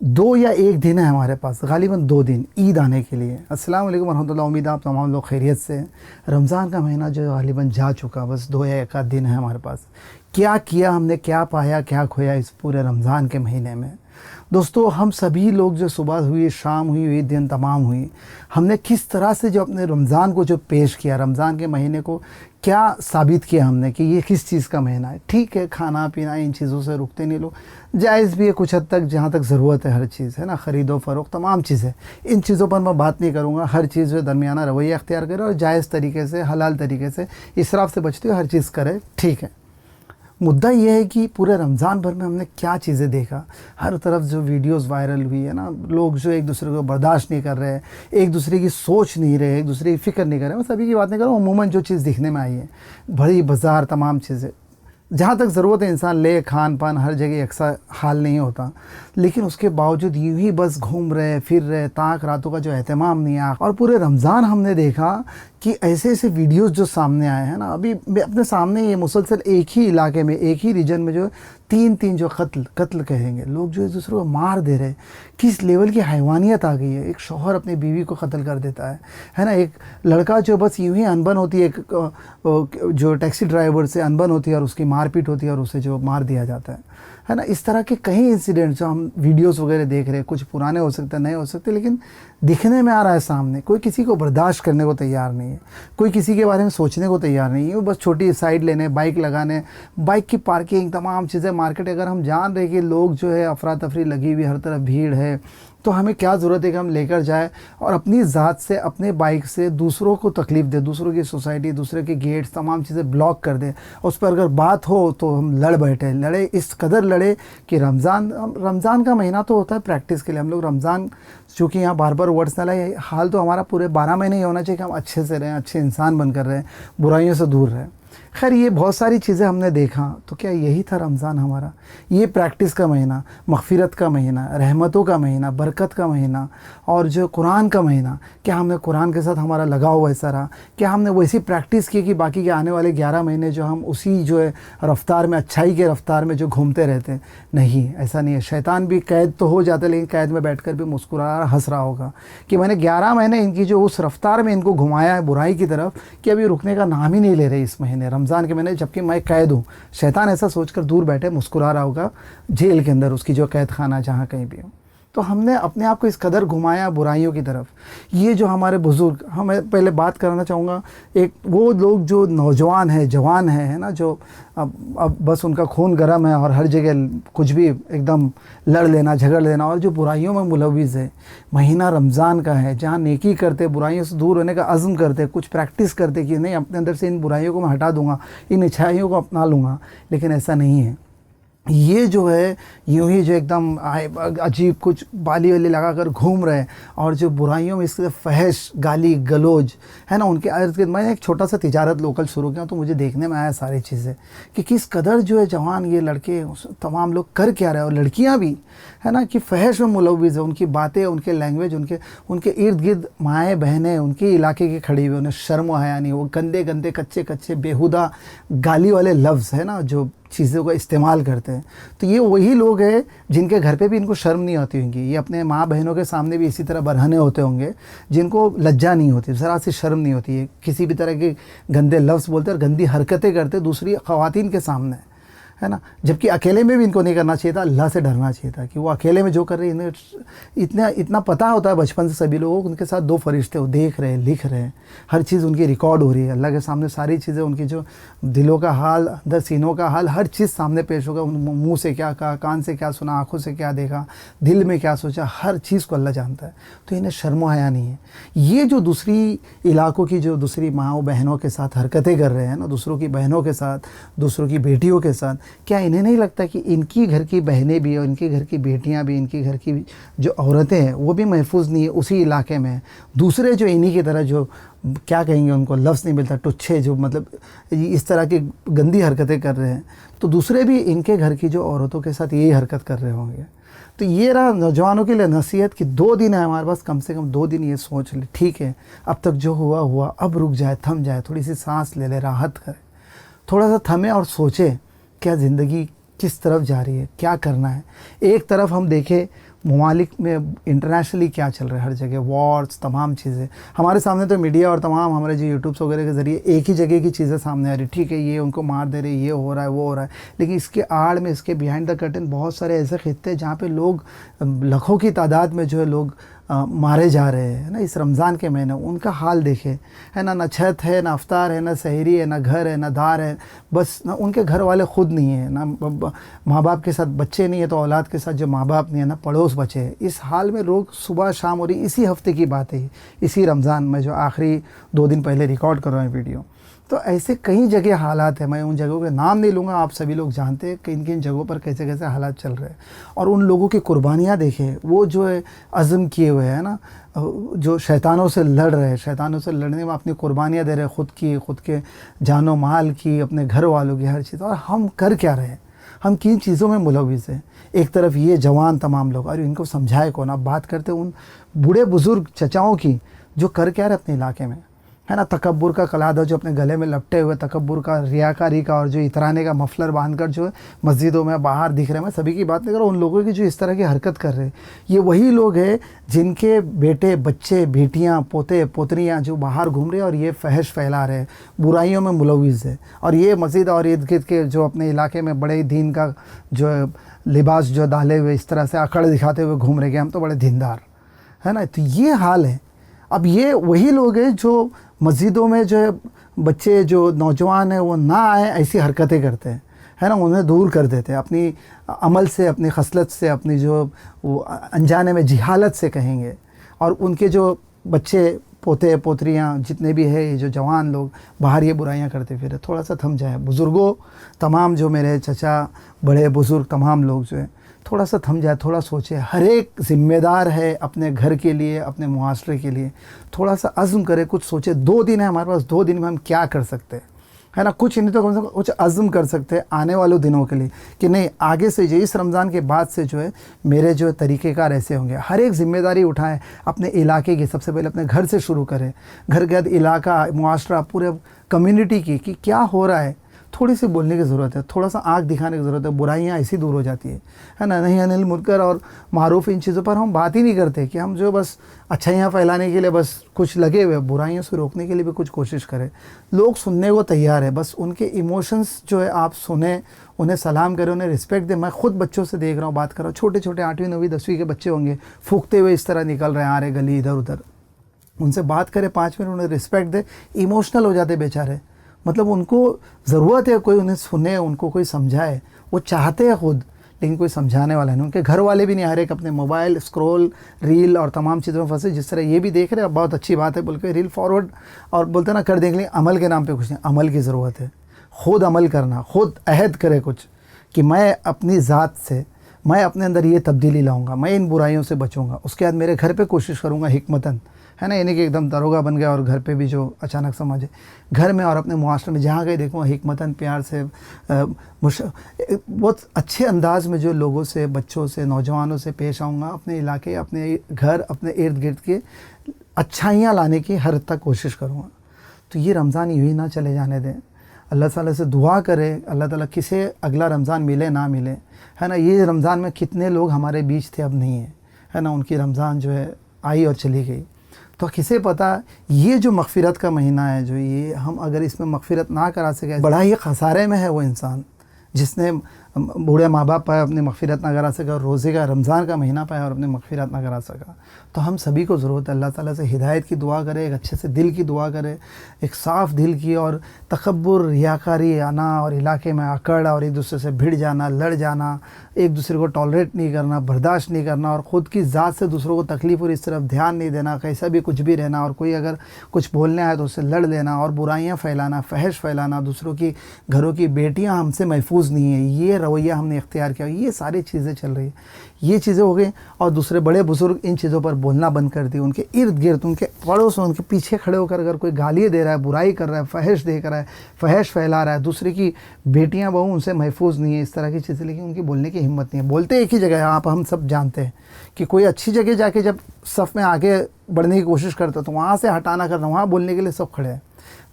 2 या 1 दिन है हमारे पास, गालिबन 2 दिन ईद आने के लिए। अस्सलाम वालेकुम रहमतुल्लाह, उम्मीद आप तमाम लोग खैरियत से हैं। रमज़ान का महीना जो गालिबन जा चुका, बस 2 या 1 आध दिन है हमारे पास। क्या किया हमने, क्या पाया, क्या खोया इस पूरे रमज़ान के महीने में। दोस्तों, हम सभी लोग जो सुबह हुई, शाम हुई, ईद दिन तमाम हुई, हमने किस तरह से जो अपने रमज़ान को जो पेश किया, रमज़ान के महीने को क्या साबित किया हमने कि ये किस चीज़ का महीना है। ठीक है, खाना पीना इन चीज़ों से रुकते नहीं लोग, जायज़ भी है कुछ हद तक, जहाँ तक ज़रूरत है हर चीज़ है ना, ख़रीदो फ़रोख्त तमाम चीज़ें, इन चीज़ों पर मैं बात नहीं करूँगा। हर चीज़ में दरमियाना रवैया अख्तियार करें और जायज़ तरीके से, हलाल तरीके से, इसराफ़ से बचते हुए हर चीज़ करें, ठीक है। मुद्दा ये है कि पूरे रमज़ान भर में हमने क्या चीज़ें देखा। हर तरफ जो वीडियोस वायरल हुई है ना, लोग जो एक दूसरे को बर्दाश्त नहीं कर रहे हैं, एक दूसरे की सोच नहीं रहे, एक दूसरे की फ़िक्र नहीं कर रहे। मैं सभी की बात नहीं कर रहा हूँ, अमूमन जो चीज़ दिखने में आई है, बड़ी बाज़ार तमाम चीज़ें, जहाँ तक ज़रूरत है इंसान ले, खान पान हर जगह एक सा हाल नहीं होता, लेकिन उसके बावजूद यूँ ही बस घूम रहे फिर रहे, ताक रातों का जो एहतमाम नहीं है। और पूरे रमज़ान हमने देखा कि ऐसे ऐसे वीडियोस जो सामने आए हैं ना, अभी अपने सामने ये मुसलसल एक ही इलाके में, एक ही रीजन में जो 3 जो कत्ल कहेंगे, लोग जो एक दूसरे को मार दे रहे, किस लेवल की हैवानियत आ गई है। एक शौहर अपनी बीवी को कत्ल कर देता है ना। एक लड़का जो बस यूँ ही अनबन होती है, एक जो टैक्सी ड्राइवर से अनबन होती है और उसकी मारपीट होती है और उसे जो मार दिया जाता है ना। इस तरह के कई इंसिडेंट्स जो हम वीडियोस वगैरह देख रहे हैं, कुछ पुराने हो सकते हैं, नए हो सकते हैं, लेकिन दिखने में आ रहा है सामने। कोई किसी को बर्दाश्त करने को तैयार नहीं है, कोई किसी के बारे में सोचने को तैयार नहीं है। वो बस छोटी साइड लेने, बाइक लगाने, बाइक की पार्किंग, तमाम चीज़ें, मार्केट। अगर हम जान रहे कि लोग जो है अफरा तफरी लगी हुई, हर तरफ भीड़ है, तो हमें क्या ज़रूरत है कि हम लेकर जाए और अपनी ज़ात से, अपने बाइक से दूसरों को तकलीफ़ दे, दूसरों की सोसाइटी, दूसरे के गेट्स, तमाम चीज़ें ब्लॉक कर दे। उस पर अगर बात हो तो हम लड़ बैठे, लड़े, इस कदर लड़े कि रमज़ान का महीना तो होता है प्रैक्टिस के लिए। हम लोग रमज़ान, चूँकि यहाँ बार बार वर्ड्स ना लाए, हाल तो हमारा पूरे 12 महीने ही होना चाहिए कि हम अच्छे से रहें, अच्छे इंसान बनकर रहें, बुराइयों से दूर रहें। खैर, ये बहुत सारी चीज़ें हमने देखा, तो क्या यही था रमज़ान हमारा? ये प्रैक्टिस का महीना, मग़फ़िरत का महीना, रहमतों का महीना, बरकत का महीना और जो कुरान का महीना, क्या हमने कुरान के साथ हमारा लगाव वैसा रहा? क्या हमने वैसी प्रैक्टिस की कि बाकी के आने वाले 11 महीने जो हम उसी जो है रफ़्तार में, अच्छाई के रफ़्तार में जो घूमते रहते हैं? नहीं, ऐसा नहीं है। शैतान भी कैद तो हो जाता है, लेकिन कैद में बैठ कर भी मुस्कुरा हंस रहा होगा कि मैंने 11 महीने इनकी जो उस रफ़्तार में इनको घुमाया है बुराई की तरफ, कि अभी रुकने का नाम ही नहीं ले रहे इस महीने, रमज़ान के महीने, जबकि मैं कैद हूँ। शैतान ऐसा सोचकर दूर बैठे मुस्कुरा रहा होगा जेल के अंदर, उसकी जो कैद खाना जहाँ कहीं भी हो। तो हमने अपने आप को इस कदर घुमाया बुराइयों की तरफ। ये जो हमारे बुज़ुर्ग, हमें पहले बात करना चाहूँगा, एक वो लोग जो नौजवान हैं, जवान हैं, है ना, जो अब बस उनका खून गर्म है और हर जगह कुछ भी एकदम लड़ लेना, झगड़ लेना, और जो बुराइयों में मुलविस है। महीना रमज़ान का है, जहाँ नेकी करते, बुराइयों से दूर होने का अज़्म करते, कुछ प्रैक्टिस करते कि नहीं, अपने अंदर से इन बुराइयों को मैं हटा दूँगा, इन अच्छाइयों को अपना लूँगा। लेकिन ऐसा नहीं है। ये जो है यूँ ही जो एकदम अजीब कुछ बाली वाली लगा कर घूम रहे हैं, और जो बुराइयों में इसके फहश, गाली गलौज है ना, उनके इर्द गिर्द। मैंने एक छोटा सा तिजारत लोकल शुरू किया, तो मुझे देखने में आया सारी चीज़ें कि किस कदर जो है जवान ये लड़के तमाम लोग कर क्या रहे हैं, और लड़कियाँ भी है ना, कि फहश में मुलविस है। उनकी बातें, उनके लैंग्वेज, उनके इर्द गिर्द माएँ बहनें उनके इलाके की खड़ी हुई, उन्हें शर्म हया नहीं। वो गंदे गंदे, कच्चे कच्चे, बेहुदा गाली वाले लफ्ज़ है ना, जो चीज़ों का इस्तेमाल करते हैं। तो ये वही लोग हैं जिनके घर पे भी इनको शर्म नहीं होती होंगी। ये अपने माँ बहनों के सामने भी इसी तरह बरहने होते होंगे, जिनको लज्जा नहीं होती, ज़रा सी शर्म नहीं होती है, किसी भी तरह के गंदे लफ्ज़ बोलते और गंदी हरकतें करते दूसरी ख़वातीन के सामने, है ना। जबकि अकेले में भी इनको नहीं करना चाहिए था, अल्लाह से डरना चाहिए था कि वो अकेले में जो कर रहे हैं, इन्हें इतना पता होता है बचपन से सभी लोगों को, उनके साथ 2 फरिश्ते वो देख रहे हैं, लिख रहे हैं, हर चीज़ उनकी रिकॉर्ड हो रही है अल्लाह के सामने। सारी चीज़ें, उनकी जो दिलों का हाल, अंदर सीनों का हाल, हर चीज़ सामने पेश होगा। मुँह से क्या कहा, कान से क्या सुना, आँखों से क्या देखा, दिल में क्या सोचा, हर चीज़ को अल्लाह जानता है। तो इन्हें शर्म हया नहीं है। ये जो दूसरी इलाकों की जो दूसरी माँओं बहनों के साथ हरकतें कर रहे हैं ना, दूसरों की बहनों के साथ, दूसरों की बेटियों के साथ, क्या इन्हें नहीं लगता कि इनकी घर की बहनें भी और इनके घर की बेटियां भी, इनके घर की जो औरतें हैं वो भी महफूज नहीं है उसी इलाके में? दूसरे जो इन्हीं की तरह जो क्या कहेंगे, उनको लफ्ज़ नहीं मिलता, टुच्छे, जो मतलब इस तरह की गंदी हरकतें कर रहे हैं, तो दूसरे भी इनके घर की जो औरतों के साथ यही हरकत कर रहे होंगे। तो ये रहा नौजवानों के लिए नसीहत कि 2 दिन है हमारे पास, कम से कम 2 दिन ये सोच ले, ठीक है अब तक जो हुआ हुआ, अब रुक जाए, थम जाए, थोड़ी सी सांस ले ले, राहत करे, थोड़ा सा थमे और सोचे क्या ज़िंदगी किस तरफ जा रही है, क्या करना है। एक तरफ हम देखें ममालिक में इंटरनेशनली क्या चल रहा है, हर जगह वॉर्स, तमाम चीज़ें हमारे सामने। तो मीडिया और तमाम हमारे जो यूट्यूब्स वगैरह के ज़रिए एक ही जगह की चीज़ें सामने आ रही, ठीक है ये उनको मार दे रहे, ये हो रहा है, वो हो रहा है, लेकिन इसके आड़ में, इसके बिहाइंड द कर्टन बहुत सारे ऐसे खित्ते हैं जहाँ पे लोग लाखों की तादाद में जो है लोग मारे जा रहे हैं ना इस रमज़ान के महीने। उनका हाल देखे, है ना छत है, ना अफ्तार है, ना सहरी है, ना घर है, ना दार है, बस ना उनके घर वाले ख़ुद नहीं है, ना माँ बाप के साथ बच्चे नहीं है, तो औलाद के साथ जो माँ बाप नहीं है ना पड़ोस बचे हैं। इस हाल में लोग सुबह शाम हो रही, इसी हफ्ते की बात है, इसी रमज़ान में जो आखिरी 2 दिन पहले रिकॉर्ड कर रहा हूँ वीडियो। तो ऐसे कई जगह हालात हैं, मैं उन जगहों के नाम नहीं लूँगा, आप सभी लोग जानते हैं किन किन जगहों पर कैसे कैसे हालात चल रहे हैं। और उन लोगों की कुर्बानियाँ देखें, वो जो है अज़्म किए हुए हैं ना, जो शैतानों से लड़ रहे हैं, शैतानों से लड़ने में अपनी कुर्बानियाँ दे रहे हैं, ख़ुद के जानो माल की, अपने घर वालों की, हर चीज़। और हम कर क्या रहे हैं, हम किन चीज़ों में मुलविस हैं। एक तरफ ये जवान तमाम लोग, और इनको समझाए कौन। आप बात करते उन बूढ़े बुज़ुर्ग चचाओं की जो कर क्या रहे अपने इलाके में, है ना, तकब्बुर का कलादा जो अपने गले में लपटे हुए, तकब्बुर का, रियाकारी का, और जो इतराने का मफलर बांधकर जो है मस्जिदों में बाहर दिख रहे हैं। मैं सभी की बात नहीं कर रहा, उन लोगों की जो इस तरह की हरकत कर रहे हैं, ये वही लोग हैं जिनके बेटे, बच्चे, बेटियां, पोते, पोतरियां जो बाहर घूम रहे हैं और ये फहश फैला रहे हैं, बुराइयों में मुलविस है। और ये मस्जिद और इर्द गिर्द के जो अपने इलाके में बड़े दीन का जो है लिबास जो डाले हुए इस तरह से अकड़ दिखाते हुए घूम रहे कि हम तो बड़े दीनदार, है ना। तो ये हाल है। अब ये वही लोग हैं जो मस्जिदों में जो है बच्चे, जो नौजवान हैं वो ना आए, ऐसी हरकतें करते हैं, है ना, उन्हें दूर कर देते हैं अपनी अमल से, अपनी खसलत से, अपनी जो वो अनजाने में जिहालत से कहेंगे। और उनके जो बच्चे, पोते, पोतरियाँ जितने भी है, ये जो जवान लोग बाहर ये बुराइयां करते फिर, थोड़ा सा थम जाए बुज़ुर्गों, तमाम जो मेरे चचा, बड़े बुज़ुर्ग, तमाम लोग जो है थोड़ा सा थम जाए, थोड़ा सोचे। हर एक ज़िम्मेदार है अपने घर के लिए, अपने मुआशरे के लिए। थोड़ा सा अज़्म करे, कुछ सोचे। 2 दिन है हमारे पास, 2 दिन में हम क्या कर सकते हैं, है ना, कुछ नहीं तो कम से कम कुछ अज़्म कर सकते हैं आने वाले दिनों के लिए कि नहीं, आगे से जो इस रमज़ान के बाद से जो है मेरे जो तरीक़ेकार ऐसे होंगे। हर एक ज़िम्मेदारी उठाएं अपने इलाके की, सबसे पहले अपने घर से शुरू करें, घर के बाद इलाका, मुआशरा, पूरे कम्युनिटी की, कि क्या हो रहा है। थोड़ी सी बोलने की ज़रूरत है, थोड़ा सा आँख दिखाने की ज़रूरत है। बुराइयाँ ऐसी दूर हो जाती है ना। नहीं अनिल मुनकर और मारूफ, इन चीज़ों पर हम बात ही नहीं करते कि हम जो बस अच्छाइयाँ फैलाने के लिए बस कुछ लगे हुए, बुराइयों से रोकने के लिए भी कुछ कोशिश करें। लोग सुनने को तैयार है, बस उनके इमोशंस जो है आप सुने, उन्हें सलाम करें, उन्हें रिस्पेक्ट दें। मैं ख़ुद बच्चों से देख रहा हूँ, बात कर रहा हूँ, छोटे छोटे 8वीं 9वीं 10वीं के बच्चे होंगे, फूकते हुए इस तरह निकल रहे हैं, आ रहे गली इधर उधर। उनसे बात करें 5 मिनट, उन्हें रिस्पेक्ट दे। इमोशनल हो जाते बेचारे, मतलब उनको ज़रूरत है कोई उन्हें सुने, उनको कोई समझाए। वो चाहते हैं खुद, लेकिन कोई समझाने वाला नहीं। उनके घर वाले भी नहीं, हर एक अपने मोबाइल, स्क्रॉल, रील और तमाम चीज़ों में फंसे। जिस तरह ये भी देख रहे हैं, बहुत अच्छी बात है बोल के रील फॉरवर्ड और बोलते ना कर देख लें, अमल के नाम पे कुछ नहीं। अमल की ज़रूरत है, ख़ुद अमल करना, ख़ुद अहद करे कुछ कि मैं अपनी ज़ात से, मैं अपने अंदर ये तब्दीली लाऊंगा, मैं इन बुराइयों से बचूंगा। उसके बाद मेरे घर पे कोशिश करूंगा हिकमतन, है ना, यानी कि एकदम दरोगा बन गया और घर पे भी जो अचानक समझे, घर में और अपने मुआशरे में जहाँ गए देखूँगा हिकमतन, प्यार से, बहुत अच्छे अंदाज में जो लोगों से, बच्चों से, नौजवानों से पेश आऊँगा। अपने इलाके, अपने घर, अपने इर्द गिर्द के अच्छाइयाँ लाने की हर तक कोशिश करूँगा। तो ये रमज़ान यूँ ही ना चले जाने दें। अल्लाह ताला से दुआ करें, अल्लाह ताला किसे अगला रमज़ान मिले ना मिले, है ना। ये रमज़ान में कितने लोग हमारे बीच थे, अब नहीं है ना, उनकी रमज़ान जो है आई और चली गई। तो किसे पता, ये जो मग़फ़िरत का महीना है, जो ये हम अगर इसमें मग़फ़िरत ना करा सके, बड़ा ही ख़सारे में है वो इंसान जिसने बूढ़े माँ बाप पाए, अपनी मग़फ़िरत ना करा सका, और रोज़े का रमज़ान का महीना पाया और अपनी मग़फ़िरत ना करा सका। तो हम सभी को ज़रूरत है अल्लाह ताला से हिदायत की दुआ करें, एक अच्छे से दिल की दुआ करें, एक साफ़ दिल की, और तकब्बुर, रियाकारी आना और इलाके में अकड़ और एक दूसरे से भिड़ जाना, लड़ जाना, एक दूसरे को टॉलरेट नहीं करना, बर्दाश्त नहीं करना, और ख़ुद की ज़ात से दूसरों को तकलीफ़ और इस तरफ ध्यान नहीं देना, कैसा भी कुछ भी रहना, और कोई अगर कुछ बोलने आए तो उससे लड़ लेना, और बुराइयाँ फैलाना, फहश फैलाना, दूसरों की घरों की बेटियाँ हमसे महफूज नहीं है, ये रवैया हमने इख्तियार किया। ये सारी चीज़ें चल रही है, ये चीज़ें हो गई। और दूसरे बड़े बुज़ुर्ग इन चीज़ों पर बोलना बंद कर दी। उनके इर्द गिर्द, उनके पड़ोस में, उनके पीछे खड़े होकर अगर कोई गाली दे रहा है, बुराई कर रहा है, फहश देख रहा है, फहश फैला रहा है, दूसरे की बेटियां बहू उनसे महफूज नहीं है, इस तरह की चीज़ें, लेकिन उनकी बोलने की हिम्मत नहीं है। बोलते एक ही जगह है, आप हम सब जानते हैं कि कोई अच्छी जगह जाके जब सफ़ में आगे बढ़ने की कोशिश करता तो वहाँ से हटाना करना, वहाँ बोलने के लिए सब खड़े हैं।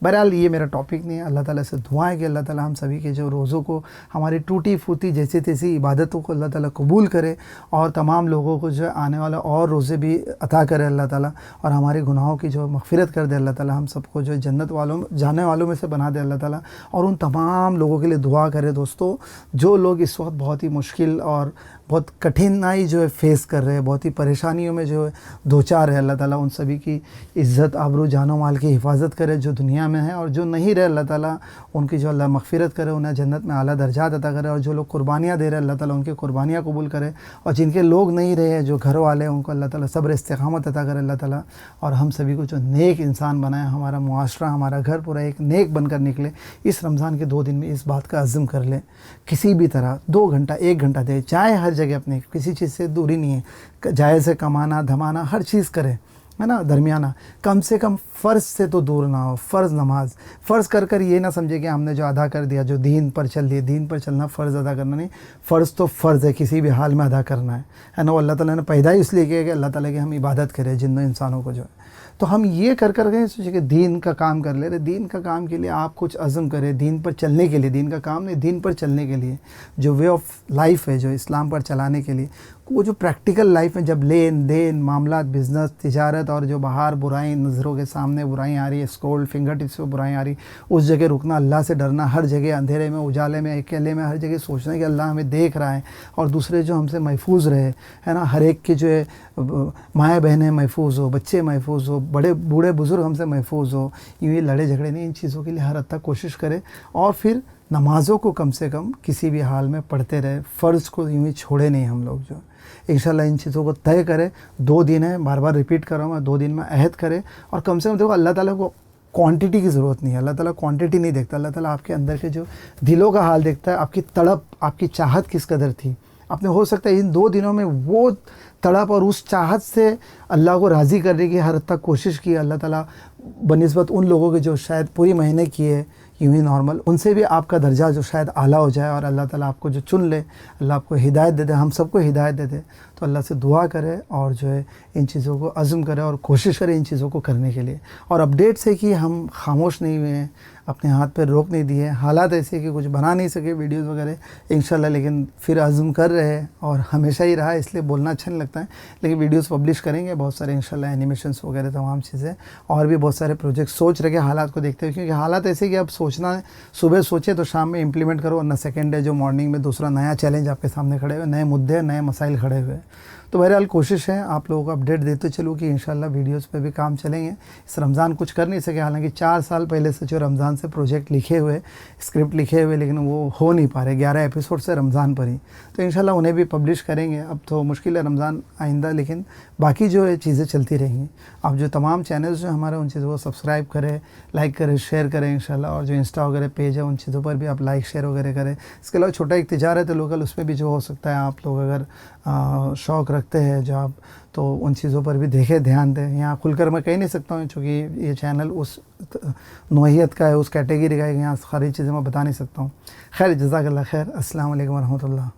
बहरहाल ये मेरा टॉपिक नहीं है। अल्लाह ताला से दुआ है कि अल्लाह ताला हम सभी के जो रोज़ों को, हमारी टूटी फूटी जैसी तैसी इबादतों को अल्लाह ताला कबूल करे और तमाम लोगों को जो है आने वाला और रोज़े भी अता करे अल्लाह ताला, और हमारे गुनाहों की जो मग़फ़िरत कर दे अल्लाह ताला, हम सबको जो जन्नत वालों जाने वालों में से बना दे अल्लाह ताला। और उन तमाम लोगों के लिए दुआ करे दोस्तों जो लोग इस वक्त बहुत ही मुश्किल और बहुत कठिनाई जो है फ़ेस कर रहे हैं, बहुत ही परेशानियों में जो है दो चार है, अल्लाह ताला उन सभी की इज़्ज़त आबरू जानो माल की हिफाजत करे जो दुनिया में है, और जो नहीं रहे अल्लाह ताला उनकी जो अल्लाह मग़फ़िरत करे, उन्हें जन्नत में आला दर्जात अता करे। और जो लोग कुर्बानियाँ दे रहे हैं अल्लाह ताला उनकी कुर्बानियाँ कबूल करे, और जिनके लोग नहीं रहे हैं, जो घर वाले हैं, उनको अल्लाह ताला सब्र इस्तिक़ामत अता करे अल्लाह ताला। और हम सभी को जो नेक इंसान बनाए, हमारा मुआशरा, हमारा घर पूरा एक नेक बनकर निकले। इस रमज़ान के 2 दिन में इस बात का अज़्म कर लें, किसी भी तरह 2 घंटा 1 घंटा दे, चाहे हर जगह अपने, किसी चीज़ से दूरी नहीं है, जायज़ से कमाना धमाना हर चीज़ करें, है ना, दरमियाना, कम से कम फ़र्ज़ से तो दूर ना हो। फ़र्ज़ नमाज फ़र्ज़ कर ये ना समझे कि हमने जो अदा कर दिया, जो दीन पर चल दिए, दीन पर चलना फ़र्ज़ अदा करना नहीं, फ़र्ज़ तो फ़र्ज़ है, किसी भी हाल में अदा करना है ना। वो अल्लाह ताला ने पैदा ही इसलिए किया कि अल्लाह ताला की हम इबादत करें, जिन्नों इंसानों को जो है। तो हम ये कर गए सोचे कि दीन का काम कर ले रहे, दीन का काम के लिए आप कुछ अज़्म करें, दीन पर चलने के लिए, दीन का काम नहीं, दीन पर चलने के लिए, जो वे ऑफ लाइफ है, जो इस्लाम पर चलाने के लिए, वो जो प्रैक्टिकल लाइफ में जब लेन देन मामला, बिज़नेस, तिजारत, और जो बाहर बुराई नज़रों के सामने बुराई आ रही है, स्कोल्ड फिंगर टिप्स पे बुराई आ रही, उस जगह रुकना, अल्लाह से डरना, हर जगह अंधेरे में, उजाले में, अकेले में, हर जगह सोचना कि अल्लाह हमें देख रहा है और दूसरे जो हमसे महफूज रहे, है ना, हर एक के जो है माएँ बहनें महफूज हो, बच्चे महफूज हो, बड़े बूढ़े बुज़ुर्ग हमसे महफूज हो, यूँ ही लड़े झगड़े नहीं, इन चीज़ों के लिए हर हद तक कोशिश करें। और फिर नमाज़ों को कम से कम किसी भी हाल में पढ़ते रहे, फ़र्ज़ को यूँ ही छोड़े नहीं हम लोग जो इंशाल्लाह इन चीज़ों को तय करें। 2 दिन है, बार बार रिपीट कर रहा हूँ मैं, 2 दिन में अहद करें। और कम से कम देखो अल्लाह ताला को क्वांटिटी की ज़रूरत नहीं है, अल्लाह ताला क्वांटिटी नहीं देखता, अल्लाह ताला आपके अंदर के जो दिलों का हाल देखता है, आपकी तड़प, आपकी चाहत किस कदर थी। आपने हो सकता है इन 2 दिनों में वो तड़प और उस चाहत से अल्लाह को राज़ी करने की हर हद तक कोशिश की, अल्लाह ताला बनिस्बत उन लोगों के जो शायद पूरी महीने किए यूँ ही नॉर्मल, उनसे भी आपका दर्जा जो शायद आला हो जाए, और अल्लाह ताला आपको जो चुन ले, अल्लाह आपको हिदायत दे दे, हम सबको हिदायत दे दे। तो अल्लाह से दुआ करे और जो है इन चीज़ों को अज़्म करे और कोशिश करें इन चीज़ों को करने के लिए। और अपडेट से कि हम खामोश नहीं हुए हैं, अपने हाथ पे रोक नहीं दिए, हालात ऐसे कि कुछ बना नहीं सके वीडियोस वगैरह इंशाल्लाह, लेकिन फिर अज़्म कर रहे हैं और हमेशा ही रहा, इसलिए बोलना अच्छा नहीं लगता है, लेकिन वीडियोस पब्लिश करेंगे बहुत सारे इंशाल्लाह, एनिमेशंस वगैरह तमाम चीज़ें, और भी बहुत सारे प्रोजेक्ट सोच रखे हालात को देखते हुए, क्योंकि हालात ऐसे कि अब सोचना है, सुबह सोचे तो शाम में इम्प्लीमेंट करो, वरना सेकेंड डे जो मॉर्निंग में दूसरा नया चैलेंज आपके सामने खड़े हुए, नए मुद्दे, नए मसाइल खड़े हुए। तो बहरहाल कोशिश है आप लोगों को अपडेट देते चलूँ कि इंशाल्लाह वीडियोस पे भी काम चलेंगे। इस रमज़ान कुछ कर नहीं सके, हालांकि 4 साल पहले से जो रमज़ान से प्रोजेक्ट लिखे हुए, स्क्रिप्ट लिखे हुए, लेकिन वो हो नहीं पा रहे, 11 एपिसोड से रमज़ान पर ही, तो इंशाल्लाह उन्हें भी पब्लिश करेंगे। अब तो मुश्किल है रमज़ान आइंदा, लेकिन बाकी जो है चीज़ें चलती रहेंगी। आप जो तमाम चैनल्स जो हमारे उन चीज़ों को सब्सक्राइब करें, लाइक करें, शेयर करें इंशाल्लाह, और जो इंस्टा वगैरह पेज है उन चीज़ों पर भी आप लाइक शेयर वगैरह करें। इसके अलावा छोटा एक तिजारत है लोकल, उसमें भी जो हो सकता है आप लोग अगर शौक़ रखते हैं जो आप, तो उन चीज़ों पर भी देखें, ध्यान दें। यहाँ खुलकर मैं कह नहीं सकता हूँ चूँकि ये चैनल उस नौइयत का है, उस कैटेगरी का है, यहाँ सारी चीज़ें मैं बता नहीं सकता हूँ। खैर, जज़ाकल्लाह खैर, अस्सलाम वालेकुम रहमतुल्लाह।